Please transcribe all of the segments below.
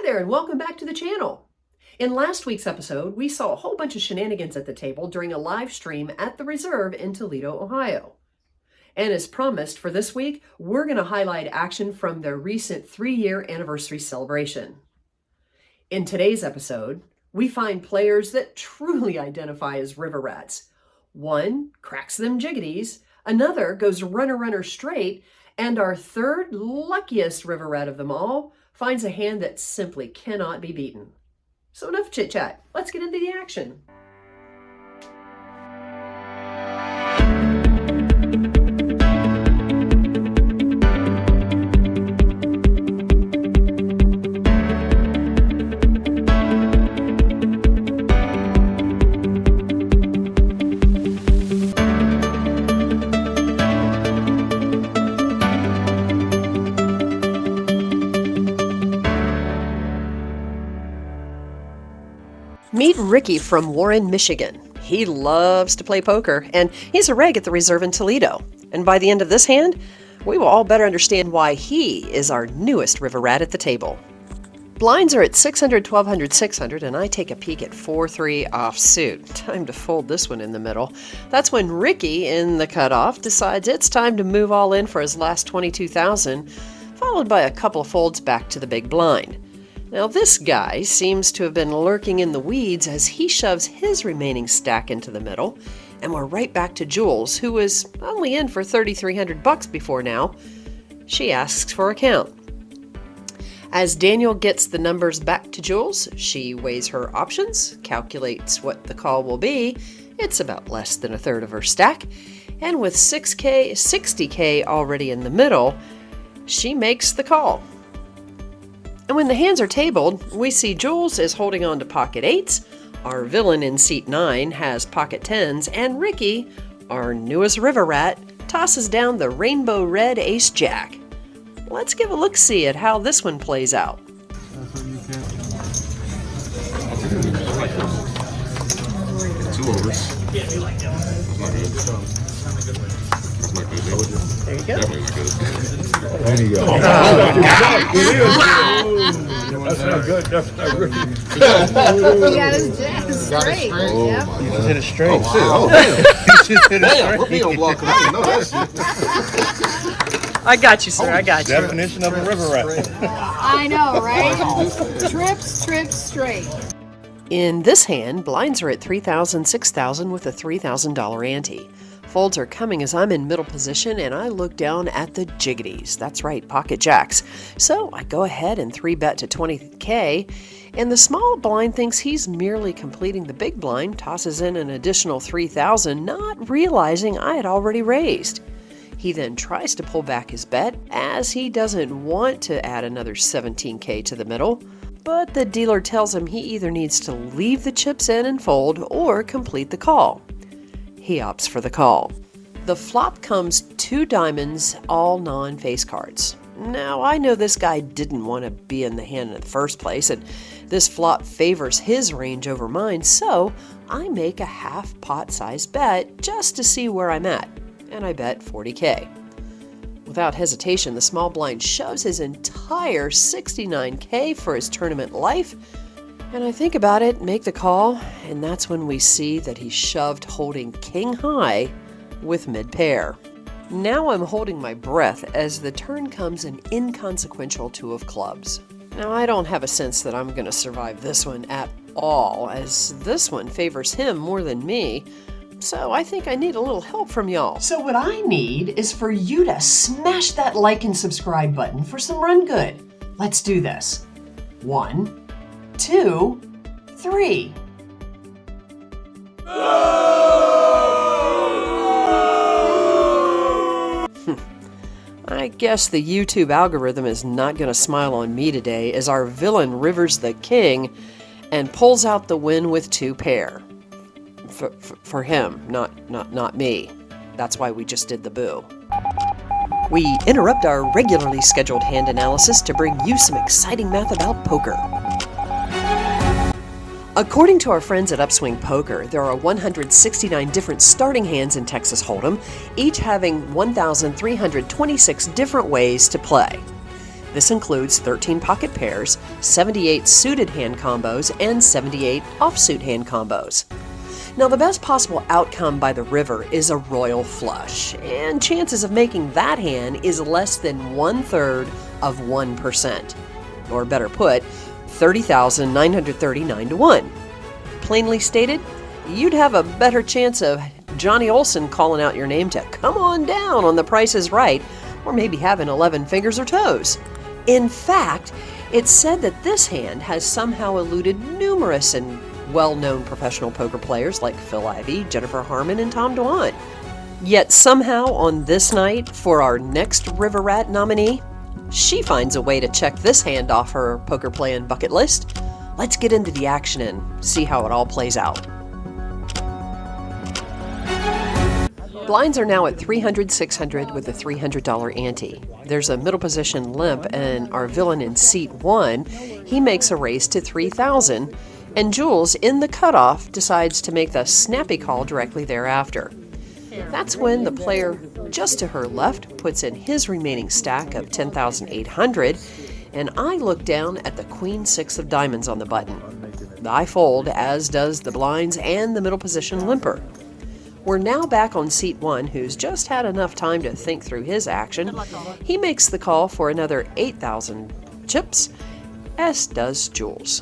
there and welcome back to the channel. In last week's episode, we saw a whole bunch of shenanigans at the table during a live stream at the Reserve in Toledo, Ohio. And as promised for this week, we're going to highlight action from their recent 3-year anniversary celebration. In today's episode, we find players that truly identify as river rats. One cracks them jiggities, another goes runner straight, and our third luckiest river rat of them all finds a hand that simply cannot be beaten. So enough chit chat, let's get into the action. Meet Ricky from Warren, Michigan. He loves to play poker, and he's a reg at the Reserve in Toledo. And by the end of this hand, we will all better understand why he is our newest river rat at the table. Blinds are at 600, 1200, 600, and I take a peek at 4-3 offsuit. Time to fold this one in the middle. That's when Ricky, in the cutoff, decides it's time to move all in for his last 22,000, followed by a couple of folds back to the big blind. Now this guy seems to have been lurking in the weeds as he shoves his remaining stack into the middle, and we're right back to Jules, who was only in for $3,300 before now. She asks for a count. As Daniel gets the numbers back to Jules, she weighs her options, calculates what the call will be. It's about less than a third of her stack, and with 60K already in the middle, she makes the call. And when the hands are tabled, we see Jules is holding on to pocket 8s, our villain in seat 9 has pocket 10s, and Ricky, our newest river rat, tosses down the rainbow red ace-jack. Let's give a look-see at how this one plays out. Two overs. There you go. There you go. That's not good. That's not good. He got his jack straight. Oh, Yep. my You God. just hit it straight. Oh, shit. Oh, damn. You just hit it Damn, we're straight. being blocked. I didn't know that shit. I got you, sir. I got you. Definition of a river rat. I know, right? Trips straight. In this hand, blinds are at 3,000, 6,000 with a $3,000 ante. Folds are coming as I'm in middle position and I look down at the Jiggities. That's right, pocket jacks. So I go ahead and 3-bet to 20K, and the small blind thinks he's merely completing the big blind, tosses in an additional 3,000, not realizing I had already raised. He then tries to pull back his bet as he doesn't want to add another 17K to the middle, but the dealer tells him he either needs to leave the chips in and fold or complete the call. He opts for the call. The flop comes 2 diamonds, all non-face cards. Now, I know this guy didn't want to be in the hand in the first place, and this flop favors his range over mine, so I make a half pot size bet just to see where I'm at, and I bet 40K. Without hesitation, the small blind shoves his entire 69K for his tournament life, and I think about it, make the call, and that's when we see that he shoved holding king high with mid-pair. Now I'm holding my breath as the turn comes an inconsequential 2 of clubs. Now I don't have a sense that I'm going to survive this one at all, as this one favors him more than me, so I think I need a little help from y'all. So what I need is for you to smash that like and subscribe button for some run good. Let's do this. 1, 2, 3. I guess the YouTube algorithm is not going to smile on me today as our villain rivers the king and pulls out the win with 2 pair. For him, not me. That's why we just did the boo. We interrupt our regularly scheduled hand analysis to bring you some exciting math about poker. According to our friends at Upswing Poker, there are 169 different starting hands in Texas Hold'em, each having 1,326 different ways to play. This includes 13 pocket pairs, 78 suited hand combos, and 78 offsuit hand combos. Now, the best possible outcome by the river is a royal flush, and chances of making that hand is less than 1/3 of 1%. Or better put, 30,939 to 1. Plainly stated, you'd have a better chance of Johnny Olson calling out your name to come on down on The Price is Right, or maybe having 11 fingers or toes. In fact, it's said that this hand has somehow eluded numerous and well-known professional poker players like Phil Ivey, Jennifer Harmon, and Tom Dwan. Yet somehow on this night, for our next River Rat nominee, she finds a way to check this hand off her poker playing bucket list. Let's get into the action and see how it all plays out. Blinds are now at 300, 600 with a $300 ante. There's a middle position limp, and our villain in seat 1, he makes a raise to 3,000, and Jules, in the cutoff, decides to make the snappy call directly thereafter. That's when the player just to her left puts in his remaining stack of 10,800, and I look down at the Queen 6 of diamonds on the button. I fold, as does the blinds and the middle position limper. We're now back on seat 1, who's just had enough time to think through his action. He makes the call for another 8,000 chips, as does Jules.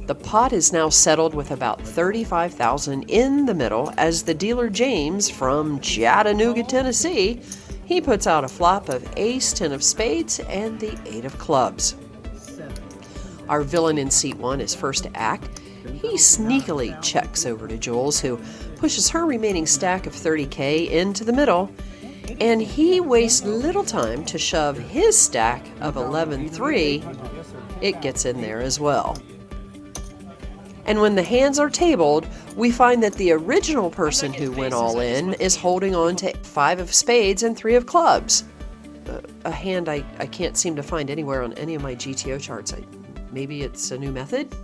The pot is now settled with about 35,000 in the middle as the dealer James from Chattanooga, Tennessee, he puts out a flop of ace, 10 of spades, and the 8 of clubs. Our villain in seat 1 is first to act. He sneakily checks over to Jules, who pushes her remaining stack of 30K into the middle, and he wastes little time to shove his stack of 11-3. It gets in there as well. And when the hands are tabled, we find that the original person who went all in is holding on to 5 of spades and 3 of clubs. A hand I can't seem to find anywhere on any of my GTO charts. Maybe it's a new method?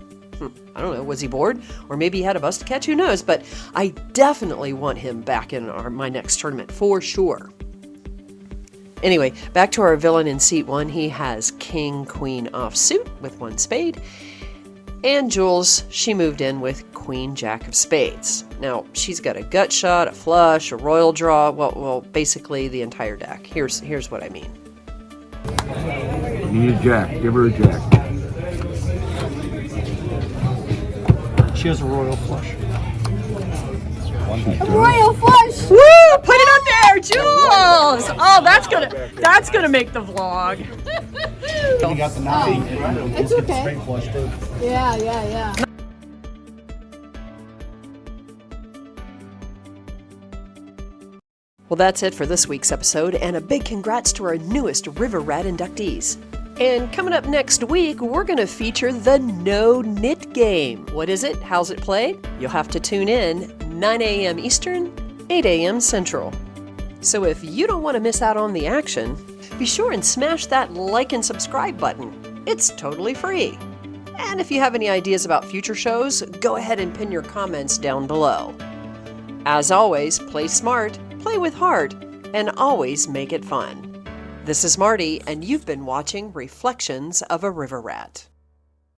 I don't know, was he bored? Or maybe he had a bus to catch, who knows? But I definitely want him back in my next tournament, for sure. Anyway, back to our villain in seat 1. He has king, queen offsuit with 1 spade. And Jules, she moved in with queen, jack of spades. Now, she's got a gut shot, a flush, a royal draw, well, basically the entire deck. Here's what I mean. You need a jack. Give her a jack. She has a royal flush. Royal flush! Woo! Put it up there, Jules! Oh, that's gonna make the vlog. You got the 9. It's okay. Straight flush too. Yeah. Well, that's it for this week's episode, and a big congrats to our newest River Rat inductees. And coming up next week, we're going to feature the No Knit game. What is it? How's it played? You'll have to tune in 9 a.m. Eastern, 8 a.m. Central. So if you don't want to miss out on the action, be sure and smash that like and subscribe button. It's totally free. And if you have any ideas about future shows, go ahead and pin your comments down below. As always, play smart, play with heart, and always make it fun. This is Marty, and you've been watching Reflections of a River Rat.